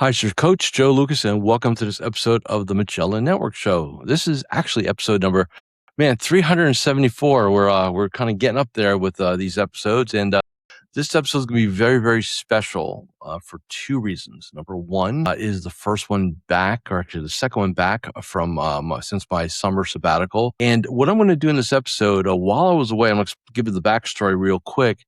Hi, it's your coach, Joe Lukacs, and welcome to this episode of the Magellan Network Show. This is actually episode number, 374. We're kind of getting up there with these episodes, and this episode is going to be very, very special for two reasons. Number one is the first one back, or actually the second one back from since my summer sabbatical. And what I'm going to do in this episode, while I was away, I'm going to give you the backstory real quick,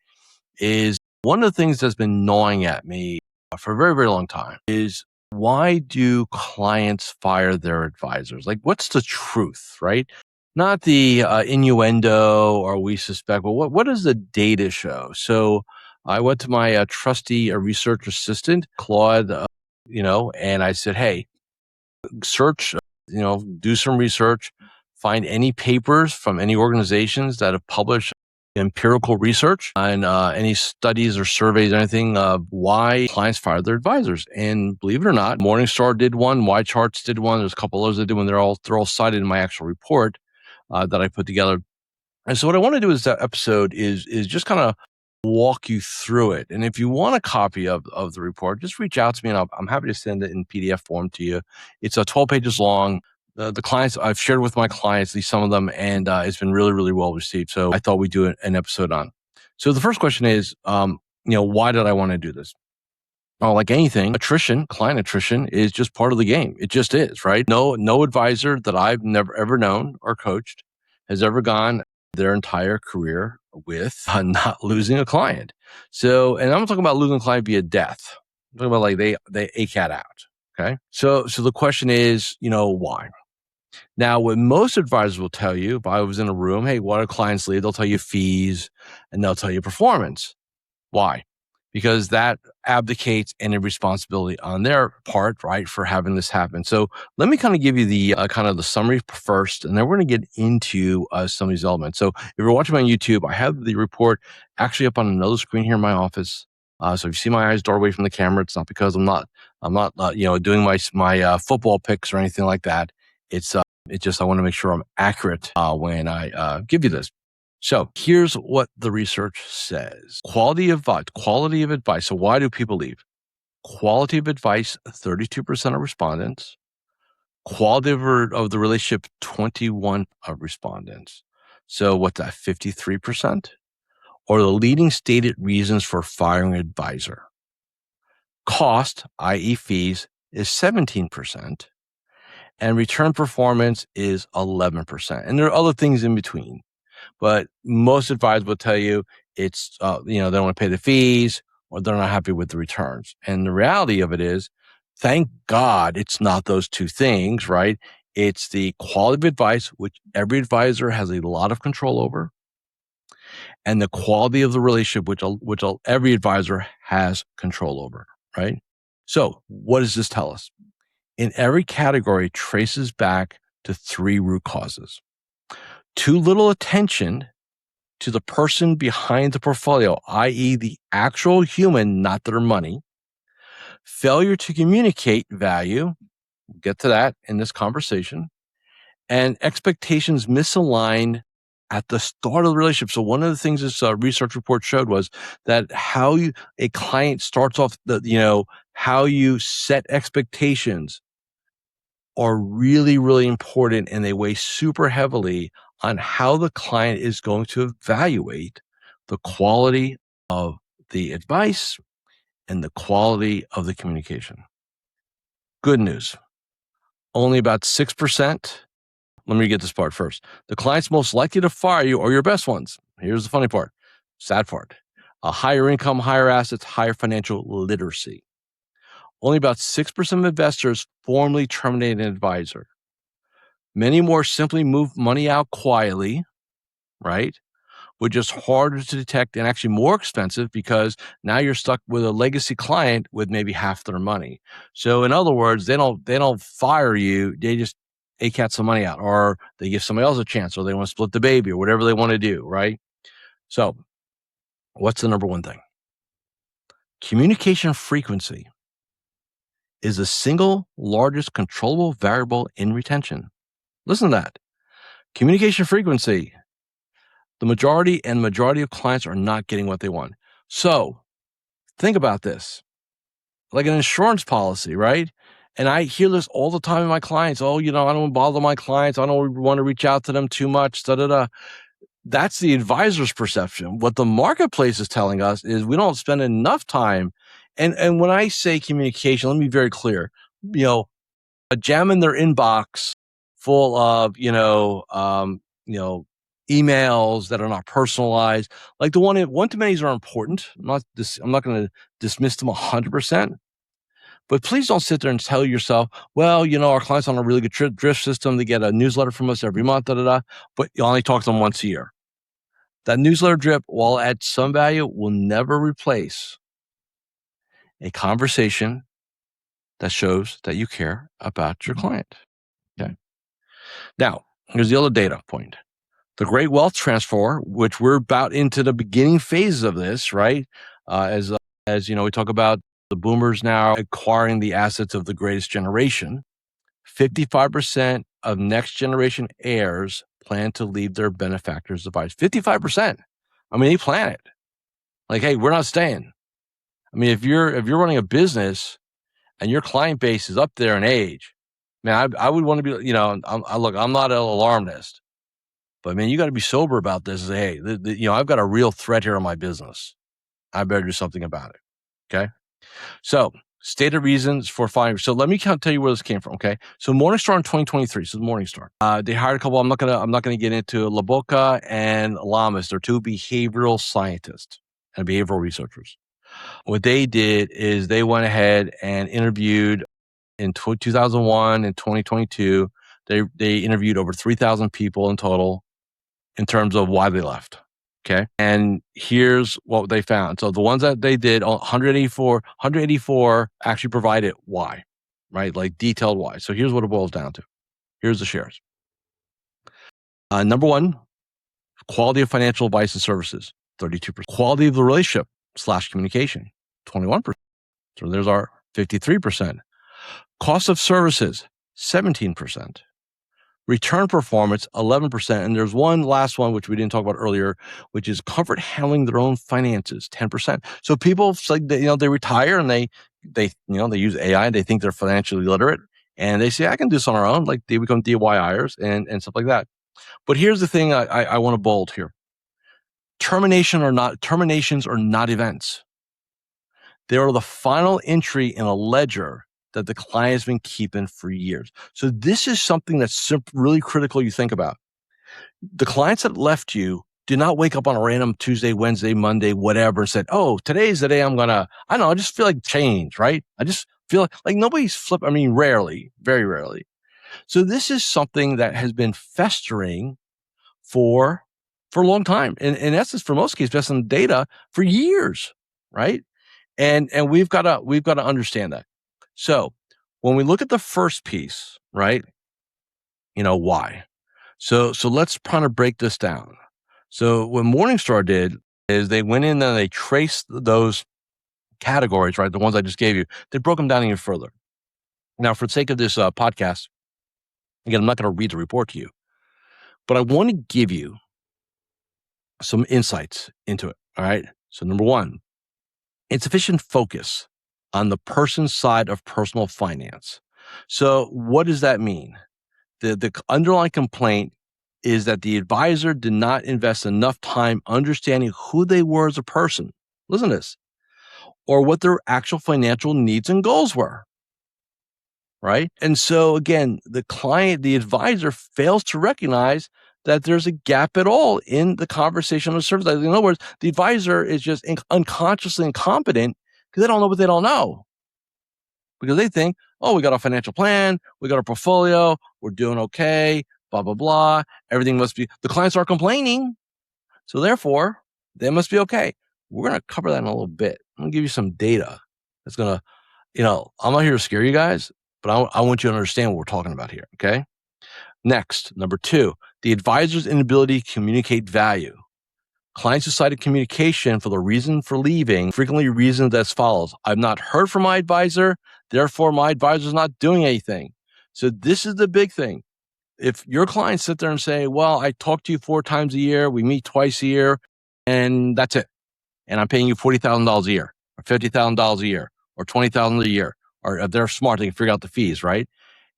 is one of the things that's been gnawing at me for a very, very long time is why do clients fire their advisors? Like, what's the truth, right? Not the innuendo or we suspect, but what does the data show? So I went to my trusty research assistant, Claude, and I said, hey, search, do some research, find any papers from any organizations that have published empirical research and any studies or surveys, anything why clients fire their advisors. And believe it or not, Morningstar did one, Y Charts did one. There's a couple others that did one. They're all cited in my actual report that I put together. And so what I want to do is that episode is just kind of walk you through it. And if you want a copy of the report, just reach out to me and I'm happy to send it in PDF form to you. It's 12 pages long. The clients I've shared with my clients, at least some of them, and it's been really, really well received. So I thought we'd do an episode on. So the first question is, why did I want to do this? Oh, like anything, client attrition is just part of the game. It just is, right? No advisor that I've never ever known or coached has ever gone their entire career with not losing a client. So, and I'm talking about losing a client via death. I'm talking about like they ACAT out. Okay. So the question is, why? Now, what most advisors will tell you, if I was in a room, hey, what do clients leave? They'll tell you fees and they'll tell you performance. Why? Because that abdicates any responsibility on their part, right, for having this happen. So let me kind of give you the kind of the summary first, and then we're going to get into some of these elements. So if you're watching on YouTube, I have the report actually up on another screen here in my office. So if you see my eyes dart away from the camera, it's not because I'm not doing my football picks or anything like that. It's just I want to make sure I'm accurate when I give you this. So here's what the research says. Quality of advice. So why do people leave? Quality of advice, 32% of respondents. Quality of the relationship, 21 of respondents. So what's that, 53%? Or the leading stated reasons for firing an advisor. Cost, i.e. fees, is 17%. And return performance is 11%. And there are other things in between. But most advisors will tell you it's, they don't want to pay the fees or they're not happy with the returns. And the reality of it is, thank God it's not those two things, right? It's the quality of advice, which every advisor has a lot of control over, and the quality of the relationship, which every advisor has control over, right? So what does this tell us? In every category, traces back to three root causes. Too little attention to the person behind the portfolio, i.e. the actual human, not their money. Failure to communicate value, we'll get to that in this conversation, and expectations misaligned at the start of the relationship. So one of the things this research report showed was that a client starts off, how you set expectations are really, really important, and they weigh super heavily on how the client is going to evaluate the quality of the advice and the quality of the communication. Good news. Only about 6%. Let me get this part first. The clients most likely to fire you are your best ones. Here's the funny part, sad part. A higher income, higher assets, higher financial literacy. Only about 6% of investors formally terminate an advisor. Many more simply move money out quietly, right? Which is harder to detect and actually more expensive because now you're stuck with a legacy client with maybe half their money. So in other words, they don't fire you. They just ACAT some money out, or they give somebody else a chance, or they want to split the baby, or whatever they want to do, right? So what's the number one thing? Communication frequency is the single largest controllable variable in retention. Listen to that. Communication frequency. The majority of clients are not getting what they want. So think about this. like an insurance policy, right? And I hear this all the time in my clients. Oh, I don't want to bother my clients. I don't want to reach out to them too much. Da, da, da. That's the advisor's perception. What the marketplace is telling us is we don't spend enough time. And when I say communication, let me be very clear. Jamming their inbox full of emails that are not personalized. Like the one-to-manys are important. I'm not going to dismiss them 100%. But please don't sit there and tell yourself, well, our clients on a really good drift system. They get a newsletter from us every month, da da da. But you only talk to them once a year. That newsletter drip, while at some value, will never replace a conversation that shows that you care about your client. Okay. Now, here's the other data point. The great wealth transfer, which we're about into the beginning phases of this, right? As we talk about the boomers now acquiring the assets of the greatest generation, 55% of next generation heirs plan to leave their benefactors advice. 55%. I mean, they plan it. Like, hey, we're not staying. I mean, if you're running a business and your client base is up there in age, man, I would want to be, I'm not an alarmist, but man, you got to be sober about this. Hey, I've got a real threat here on my business. I better do something about it. Okay. So stated reasons for firing. So let me tell you where this came from. Okay. So Morningstar in 2023. So Morningstar, they hired a couple. I'm not gonna get into Laboca and Lamas. They're two behavioral scientists and behavioral researchers. What they did is they went ahead and interviewed in 2001 and 2022. They interviewed over 3,000 people in total in terms of why they left. Okay. And here's what they found. So the ones that they did, 184 actually provided why, right? Like detailed why. So here's what it boils down to. Here's the shares. Number one, quality of financial advice and services, 32%. Quality of the relationship / communication, 21%. So there's our 53%. Cost of services, 17%. Return performance, 11%. And there's one last one, which we didn't talk about earlier, which is comfort handling their own finances, 10%. So people, like, they retire and they use AI. They think they're financially literate and they say, I can do this on our own. Like they become DIYers and stuff like that. But here's the thing I want to bold here. Terminations are not events. They are the final entry in a ledger that the client has been keeping for years. So this is something that's really critical you think about. The clients that left you did not wake up on a random Tuesday, Wednesday, Monday, whatever, and said, oh, today's the day I just feel like change, right? I just feel like nobody's flipped. I mean, rarely, very rarely. So this is something that has been festering for a long time. In essence, for most cases, based on data, for years, right? And we've got to understand that. So when we look at the first piece, right? Why? So let's kind of break this down. So what Morningstar did is they went in and they traced those categories, right? The ones I just gave you. They broke them down even further. Now, for the sake of this podcast, again, I'm not going to read the report to you, but I want to give you some insights into it. All right. So number one, insufficient focus on the person's side of personal finance. So what does that mean? The underlying complaint is that the advisor did not invest enough time understanding who they were as a person. Listen to this. Or what their actual financial needs and goals were. Right? And so again, the advisor fails to recognize that there's a gap at all in the conversation of service. In other words, the advisor is just unconsciously incompetent because they don't know what they don't know. Because they think, oh, we got a financial plan, we got a portfolio, we're doing okay, blah, blah, blah. Everything must be, the clients are complaining. So therefore, they must be okay. We're going to cover that in a little bit. I'm going to give you some data that's going to, I'm not here to scare you guys, but I want you to understand what we're talking about here, okay? Next, number two, the advisor's inability to communicate value. Clients who cited communication for the reason for leaving frequently reasoned as follows. I've not heard from my advisor, therefore my advisor is not doing anything. So this is the big thing. If your clients sit there and say, well, I talk to you 4 times a year, we meet twice a year, and that's it. And I'm paying you $40,000 a year or $50,000 a year. or $20,000 a year, or if they're smart, they can figure out the fees, right?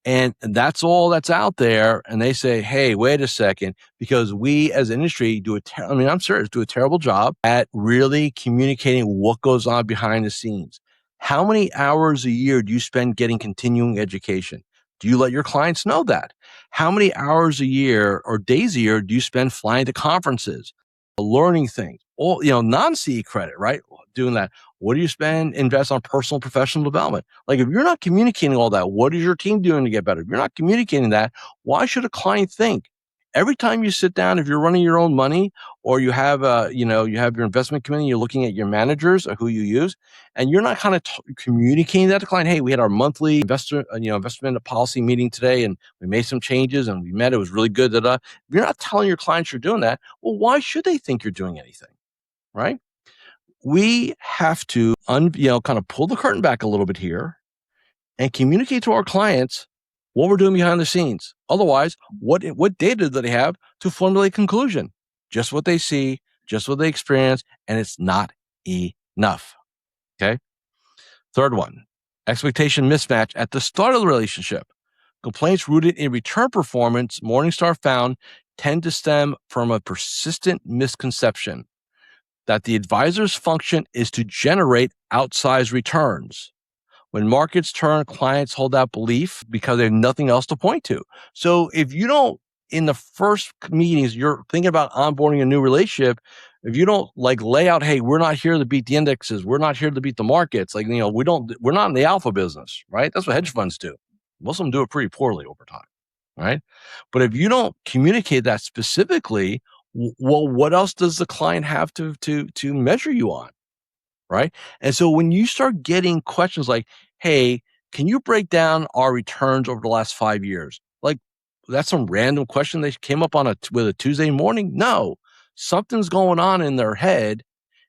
And that's all that's out there. And they say, hey, wait a second, because we as an industry I'm serious, do a terrible job at really communicating what goes on behind the scenes. How many hours a year do you spend getting continuing education? Do you let your clients know that? How many hours a year or days a year do you spend flying to conferences, learning things? All, non-CE credit, right? Doing that. What do you invest on personal and professional development? Like, if you're not communicating all that, what is your team doing to get better? If you're not communicating that, why should a client think? Every time you sit down, if you're running your own money, or you have you have your investment committee, you're looking at your managers or who you use, and you're not kind of communicating that to client. Hey, we had our monthly investment policy meeting today, and we made some changes, and we met. It was really good. If you're not telling your clients you're doing that, well, why should they think you're doing anything, right? We have to kind of pull the curtain back a little bit here and communicate to our clients what we're doing behind the scenes. Otherwise, what data do they have to formulate conclusion? Just what they see, just what they experience, and it's not enough. Okay. Third one, expectation mismatch at the start of the relationship. Complaints rooted in return performance, Morningstar found, tend to stem from a persistent misconception that the advisor's function is to generate outsized returns. When markets turn, clients hold that belief because they have nothing else to point to. So if you don't, in the first meetings, you're thinking about onboarding a new relationship, if you don't lay out, hey, we're not here to beat the indexes, we're not here to beat the markets. We're not in the alpha business, right? That's what hedge funds do. Most of them do it pretty poorly over time, right? But if you don't communicate that specifically, well, what else does the client have to measure you on, right? And so when you start getting questions like, hey, can you break down our returns over the last 5 years? Like, that's some random question they came up with a Tuesday morning? No, something's going on in their head,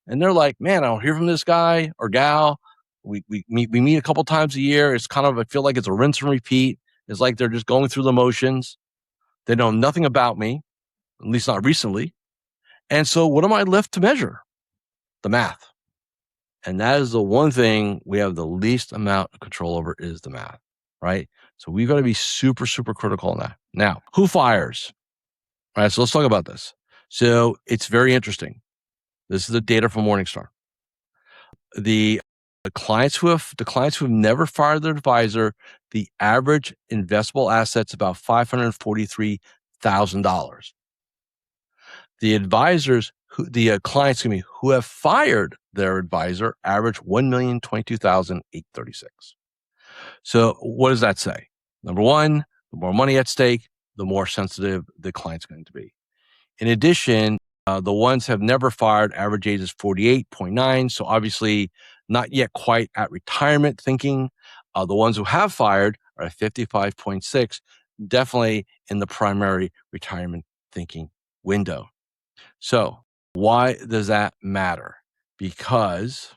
and they're like, man, I don't hear from this guy or gal. We meet a couple times a year. It's kind of, I feel like it's a rinse and repeat. It's like they're just going through the motions. They know nothing about me, at least not recently. And so what am I left to measure? The math. And that is the one thing we have the least amount of control over, is the math, right? So we've got to be super, super critical on that. Now, who fires? All right, so let's talk about this. So it's very interesting. This is the data from Morningstar. The clients who have never fired their advisor, the average investable assets about $543,000. The advisors clients who have fired their advisor average $1,022,836. So what does that say? Number one, the more money at stake, the more sensitive the client's going to be. In addition, the ones have never fired, average age is 48.9. So obviously not yet quite at retirement thinking. The ones who have fired are at 55.6, definitely in the primary retirement thinking window. So why does that matter? Because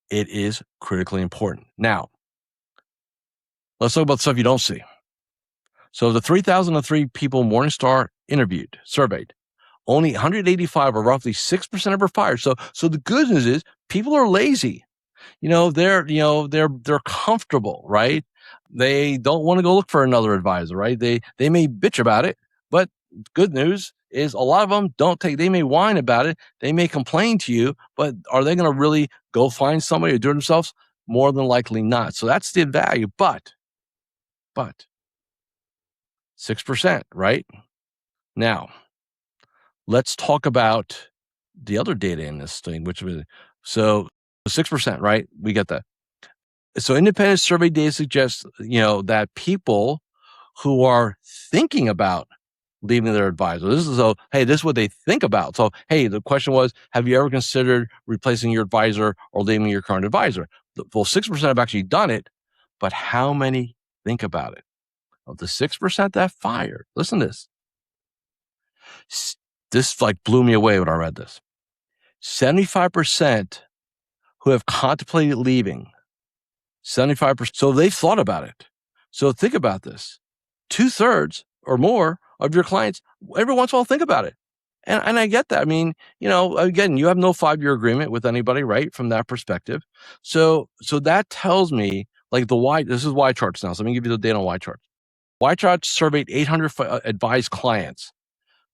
it is critically important. Now, let's talk about stuff you don't see. So the 3,003 people Morningstar surveyed, only 185, or roughly 6%, ever fired. So the good news is people are lazy. They're comfortable, right? They don't want to go look for another advisor, right? They may bitch about it, but good news is a lot of them they may whine about it. They may complain to you, but are they going to really go find somebody to do it themselves? More than likely not. So that's the value, but 6%, right? Now, let's talk about the other data in this thing, so 6%, right? We get that. So independent survey data suggests, that people who are thinking about leaving their advisor, this is what they think about. So, hey, the question was, have you ever considered replacing your advisor or leaving your current advisor? Well, 6% have actually done it, but how many think about it? Of the 6% that fired, listen to this. This blew me away when I read this. 75% who have contemplated leaving, 75%. So they've thought about it. So think about this. 2/3 or more of your clients every once in a while think about it. And I get that. I mean, again, you have no 5-year agreement with anybody, right? From that perspective. So that tells me, like, this is Y charts now. So let me give you the data on Y charts. Y charts surveyed 800 advised clients,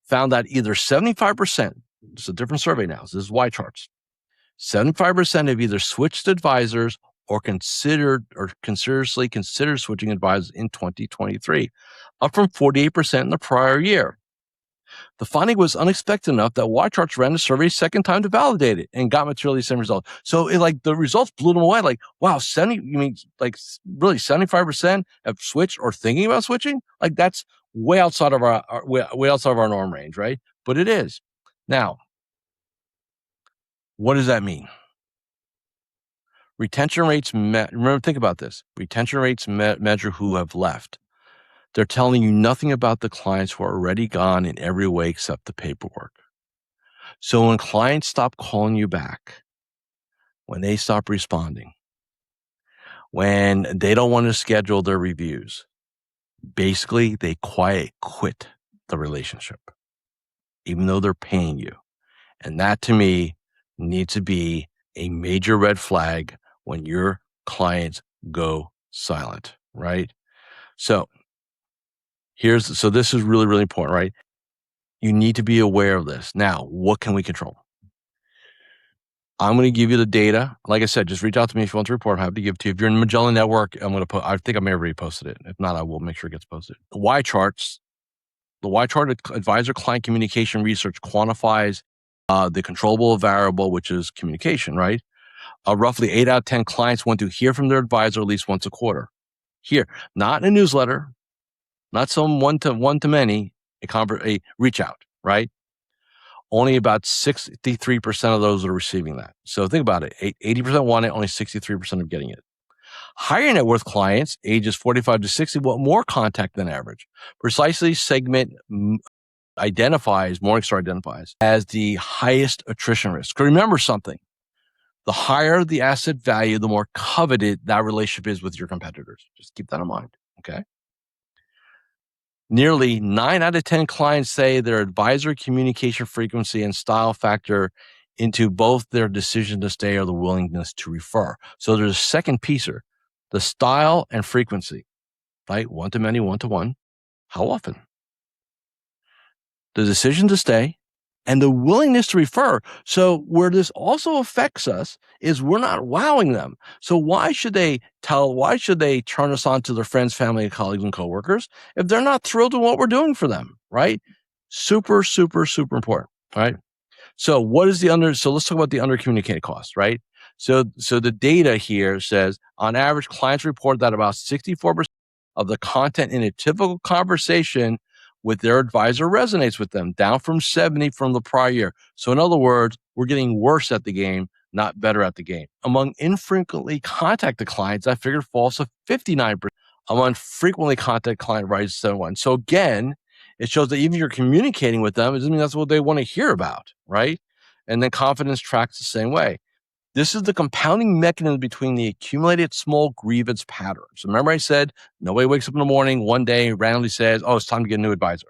found that either 75%, it's a different survey now. So this is Y charts. 75% have either switched advisors or seriously considered switching advisors in 2023, up from 48% in the prior year. The finding was unexpected enough that Y charts ran the survey a second time to validate it and got materially same results. So the results blew them away. Like, wow, really 75% have switched or thinking about switching? Like, that's way outside of way outside of our norm range, right? But it is. Now, what does that mean? Retention rates, remember, think about this. Retention rates measure who have left. They're telling you nothing about the clients who are already gone in every way except the paperwork. So when clients stop calling you back, when they stop responding, when they don't want to schedule their reviews, basically they quit the relationship, even though they're paying you. And that, to me, needs to be a major red flag when your clients go silent, right? So this is really, really important, right? You need to be aware of this. Now, what can we control? I'm going to give you the data. Like I said, just reach out to me if you want to report. I'm happy to give it to you. If you're in the Magellan Network, I'm going to I think I may have already posted it. If not, I will make sure it gets posted. The Y chart advisor client communication research quantifies the controllable variable, which is communication, right? Roughly 8 out of 10 clients want to hear from their advisor at least once a quarter. Here, not in a newsletter, not some one-to-many, a reach out, right? Only about 63% of those are receiving that. So think about it. 80% want it, only 63% are getting it. Higher net worth clients, ages 45 to 60, want more contact than average. Precisely segment Morningstar identifies as the highest attrition risk. Remember something. The higher the asset value, the more coveted that relationship is with your competitors. Just keep that in mind, okay? Nearly 9 out of 10 clients say their advisor communication frequency and style factor into both their decision to stay or the willingness to refer. So there's a second piece here, the style and frequency, right? One to many, one to one. How often? The decision to stay and the willingness to refer. So where this also affects us is we're not wowing them. So why should they turn us on to their friends, family, colleagues, and coworkers if they're not thrilled with what we're doing for them, right? Super, super, super important, right? So let's talk about the undercommunicated cost, right? So the data here says on average, clients report that about 64% of the content in a typical conversation with their advisor resonates with them, down from 70 from the prior year. So in other words, we're getting worse at the game, not better at the game. Among infrequently contacted clients, that figure falls to 59%. Among frequently contacted client rises to 71%. So again, it shows that even if you're communicating with them, it doesn't mean that's what they want to hear about, right? And then confidence tracks the same way. This is the compounding mechanism between the accumulated small grievance patterns. Remember I said, nobody wakes up in the morning one day and randomly says, oh, it's time to get a new advisor.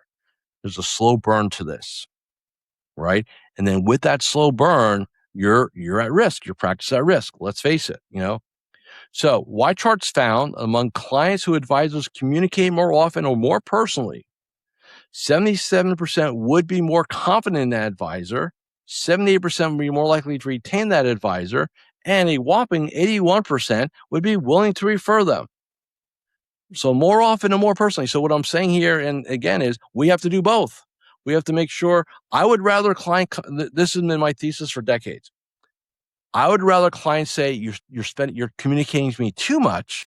There's a slow burn to this, right? And then with that slow burn, you're at risk. Your practice at risk. Let's face it, So Y charts found among clients who advisors communicate more often or more personally, 77% would be more confident in that advisor, 78% would be more likely to retain that advisor, and a whopping 81% would be willing to refer them. So more often and more personally. So what I'm saying here, and again, is we have to do both. We have to make sure. I would rather this has been my thesis for decades. I would rather clients say you're communicating to me too much.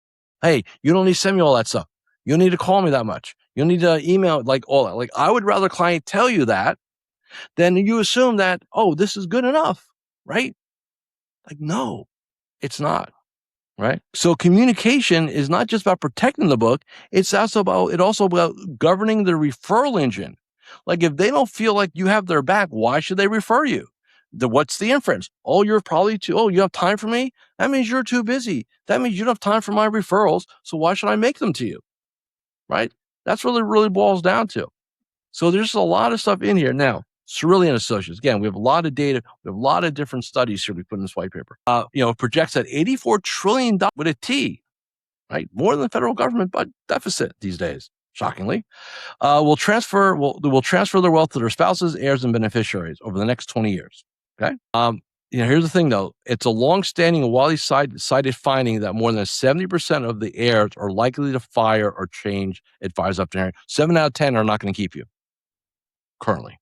Hey, you don't need to send me all that stuff. You don't need to call me that much. You don't need to email like all that. Like, I would rather client tell you that than you assume that, oh, this is good enough, right? Like, no, it's not, right? So communication is not just about protecting the book. It's also about governing the referral engine. Like, if they don't feel like you have their back, why should they refer you? What's the inference? Oh, you have time for me? That means you're too busy. That means you don't have time for my referrals. So why should I make them to you? Right? That's really, really boils down to. So there's a lot of stuff in here. Now, Cerulean Associates. Again, we have a lot of data. We have a lot of different studies here we put in this white paper. Projects that $84 trillion with a T, right? More than the federal government but deficit these days, shockingly, will transfer their wealth to their spouses, heirs, and beneficiaries over the next 20 years. Okay. Here's the thing, though. It's a long-standing and widely cited finding that more than 70% of the heirs are likely to fire or change advisors up to marriage. 7 out of 10 are not going to keep you currently.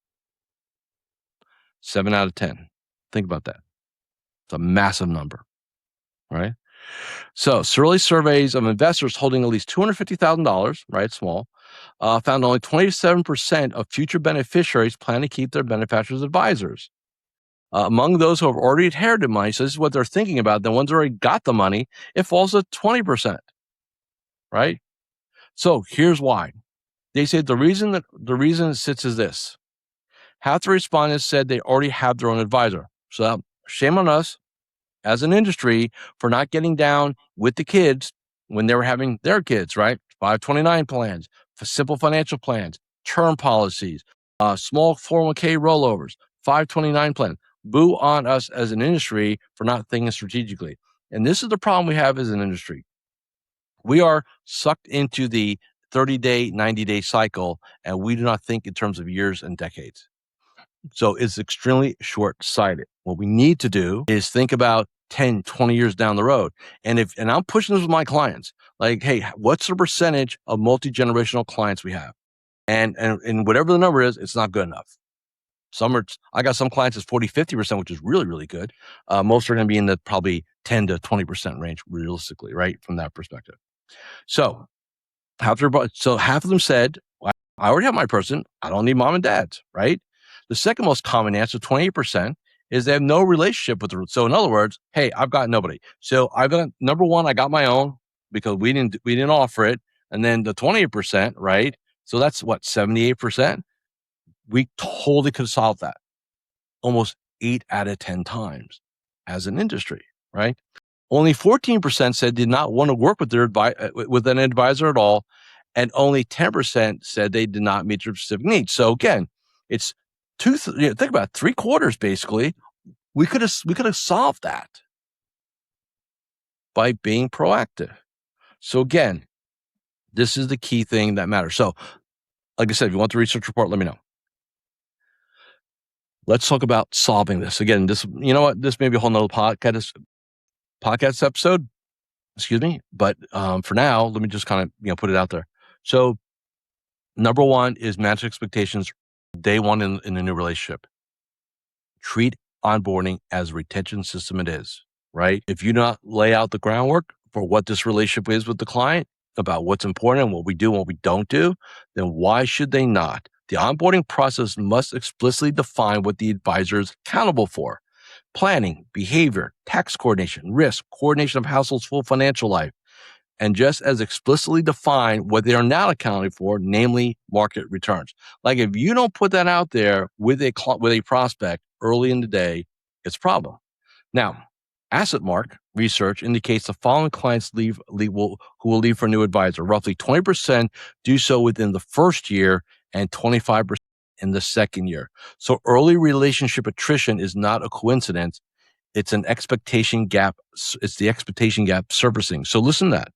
7 out of 10. Think about that. It's a massive number, right? So, early surveys of investors holding at least $250,000, right, small, found only 27% of future beneficiaries plan to keep their benefactors' advisors. Among those who have already inherited money, so this is what they're thinking about, the ones who already got the money, it falls to 20%, right? So here's why. They say the reason it sits is this. Half the respondents said they already have their own advisor. So shame on us as an industry for not getting down with the kids when they were having their kids, right? 529 plans, simple financial plans, term policies, small 401k rollovers, 529 plans. Boo on us as an industry for not thinking strategically. And this is the problem we have as an industry. We are sucked into the 30-day, 90-day cycle, and we do not think in terms of years and decades. So it's extremely short-sighted. What we need to do is think about 10, 20 years down the road. And I'm pushing this with my clients, like, hey, what's the percentage of multi-generational clients we have? And whatever the number is, it's not good enough. I got some clients that's 40, 50%, which is really, really good. Most are going to be in the probably 10 to 20% range, realistically, right? From that perspective. So half of them said, well, I already have my person. I don't need mom and dad's, right? The second most common answer, 28%, is they have no relationship with the root. So in other words, hey, I've got nobody. So number one, I got my own because we didn't offer it. And then the 28%, right? So that's what, 78%? We totally could solve that almost 8 out of 10 times as an industry, right? Only 14% said did not want to work with with an advisor at all, and only 10% said they did not meet their specific needs. So again, it's think about it, 3/4 basically. We could have solved that by being proactive. So again, this is the key thing that matters. So, like I said, if you want the research report, let me know. Let's talk about solving this. Again, this may be a whole nother podcast episode. Excuse me. But for now, let me just kind of put it out there. So number one is manage expectations day one in a new relationship. Treat onboarding as a retention system it is, right? If you not lay out the groundwork for what this relationship is with the client, about what's important and what we do and what we don't do, then why should they not? The onboarding process must explicitly define what the advisor is accountable for. Planning, behavior, tax coordination, risk, coordination of household's full financial life, and just as explicitly define what they are not accounting for, namely market returns. Like if you don't put that out there with a prospect early in the day, it's a problem. Now, AssetMark research indicates the following clients who will leave for a new advisor. Roughly 20% do so within the first year and 25% in the second year. So early relationship attrition is not a coincidence. It's an expectation gap. It's the expectation gap surfacing. So listen to that.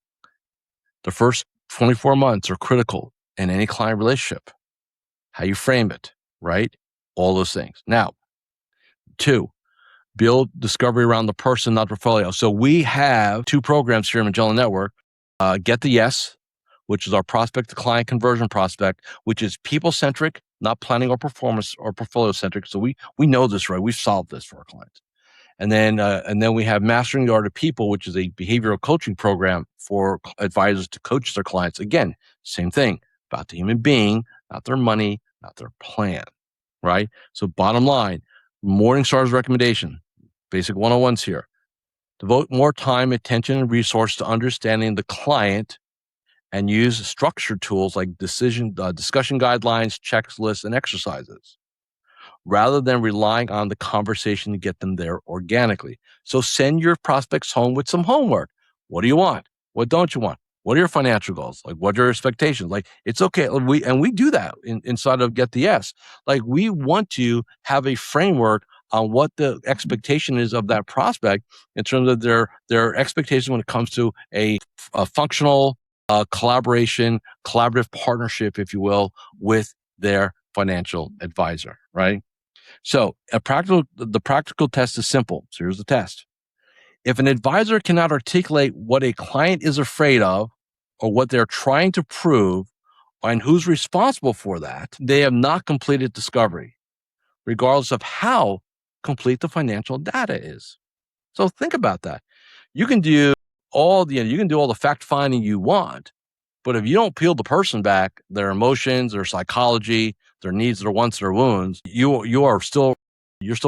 The first 24 months are critical in any client relationship. How you frame it, right? All those things. Now, 2, build discovery around the person, not portfolio. So we have 2 programs here in Magellan Network. Get the Yes, which is our prospect to client conversion prospect, which is people-centric, not planning or performance or portfolio-centric. So we know this, right? We've solved this for our clients. And then we have Mastering the Art of People, which is a behavioral coaching program for advisors to coach their clients. Again, same thing, about the human being, not their money, not their plan, right? So bottom line, Morningstar's recommendation, basic 101s here. Devote more time, attention, and resource to understanding the client and use structured tools like discussion guidelines, checklists, and exercises, rather than relying on the conversation to get them there organically. So send your prospects home with some homework. What do you want? What don't you want? What are your financial goals? Like, what are your expectations? Like, it's okay. We do that inside of Get the Yes. Like, we want to have a framework on what the expectation is of that prospect in terms of their expectation when it comes to a functional collaborative partnership, if you will, with their financial advisor, right? So the practical test is simple. So here's the test. If an advisor cannot articulate what a client is afraid of or what they're trying to prove and who's responsible for that, they have not completed discovery, regardless of how complete the financial data is. So think about that. You can do all the fact finding you want, but if you don't peel the person back, their emotions, their psychology, their needs, their wants, their wounds, you're still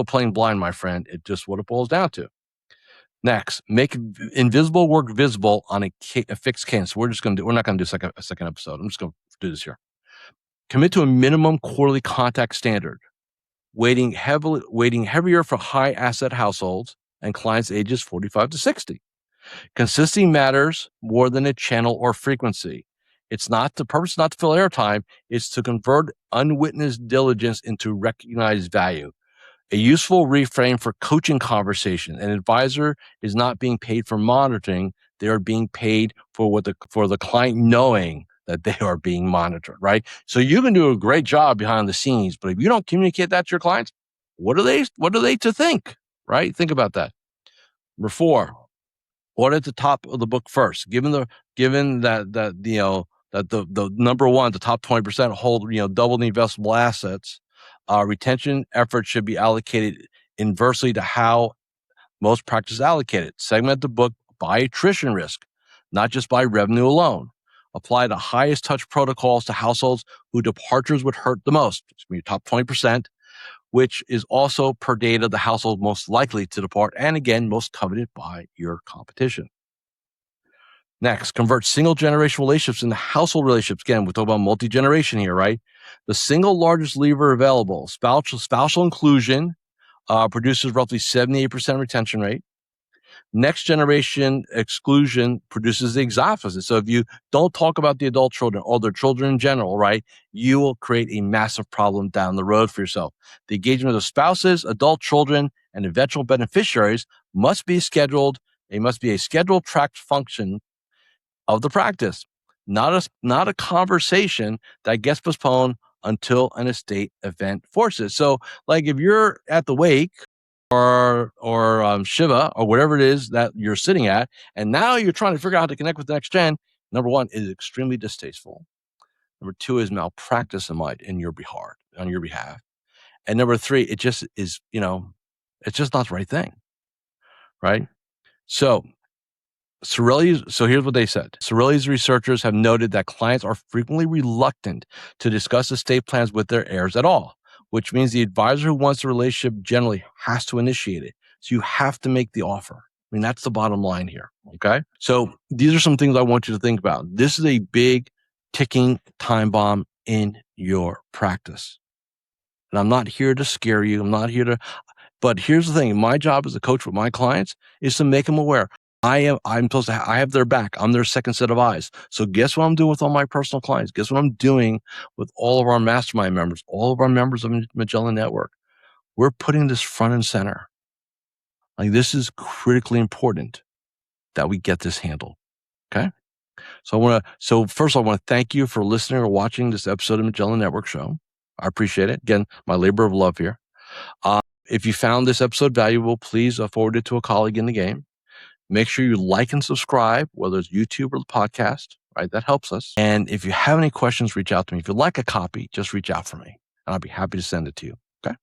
playing blind, my friend. It's just what it boils down to. Next, make invisible work visible on a fixed cadence. We're not going to do a second episode. I'm just going to do this here. Commit to a minimum quarterly contact standard, weighting heavier for high asset households and clients ages 45 to 60. Consistency matters more than a channel or frequency. The purpose is not to fill airtime. It's to convert unwitnessed diligence into recognized value. A useful reframe for coaching conversation. An advisor is not being paid for monitoring. They are being paid for the client knowing that they are being monitored, right? So you can do a great job behind the scenes, but if you don't communicate that to your clients, what are they to think, right? Think about that. Number 4, order at the top of the book first. Given that the number one, the top 20% hold double the investable assets, retention efforts should be allocated inversely to how most practices allocate it. Segment the book by attrition risk, not just by revenue alone. Apply the highest touch protocols to households who departures would hurt the most. It's your top 20%, which is also per data the household most likely to depart, and again, most coveted by your competition. Next, convert single generation relationships into household relationships. Again, we're talking about multi-generation here, right? The single largest lever available, spousal inclusion, produces roughly 78% retention rate. Next generation exclusion produces the exact opposite. So if you don't talk about the adult children or their children in general, right, you will create a massive problem down the road for yourself. The engagement of spouses, adult children, and eventual beneficiaries must be scheduled. It must be a scheduled tracked function of the practice, not a conversation that gets postponed until an estate event forces. So, like if you're at the wake or Shiva or whatever it is that you're sitting at, and now you're trying to figure out how to connect with the next gen, number 1 is extremely distasteful. Number 2 is malpractice on your behalf. And number 3, it just is, it's just not the right thing, right? So here's what they said. Sorelli's researchers have noted that clients are frequently reluctant to discuss estate plans with their heirs at all, which means the advisor who wants the relationship generally has to initiate it. So you have to make the offer. I mean, that's the bottom line here, okay? So these are some things I want you to think about. This is a big ticking time bomb in your practice. And I'm not here to scare you. But here's the thing. My job as a coach with my clients is to make them aware. I have their back. I'm their second set of eyes. So guess what I'm doing with all my personal clients? Guess what I'm doing with all of our mastermind members, all of our members of Magellan Network? We're putting this front and center. Like, this is critically important that we get this handled. Okay. So first I want to thank you for listening or watching this episode of Magellan Network Show. I appreciate it. Again, my labor of love here. If you found this episode valuable, please forward it to a colleague in the game. Make sure you like and subscribe, whether it's YouTube or the podcast, right? That helps us. And if you have any questions, reach out to me. If you'd like a copy, just reach out for me, and I'll be happy to send it to you. Okay.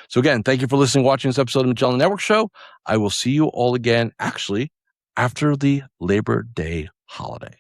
So again, thank you for listening, watching this episode of the Magellan Network Show. I will see you all again, actually, after the Labor Day holiday.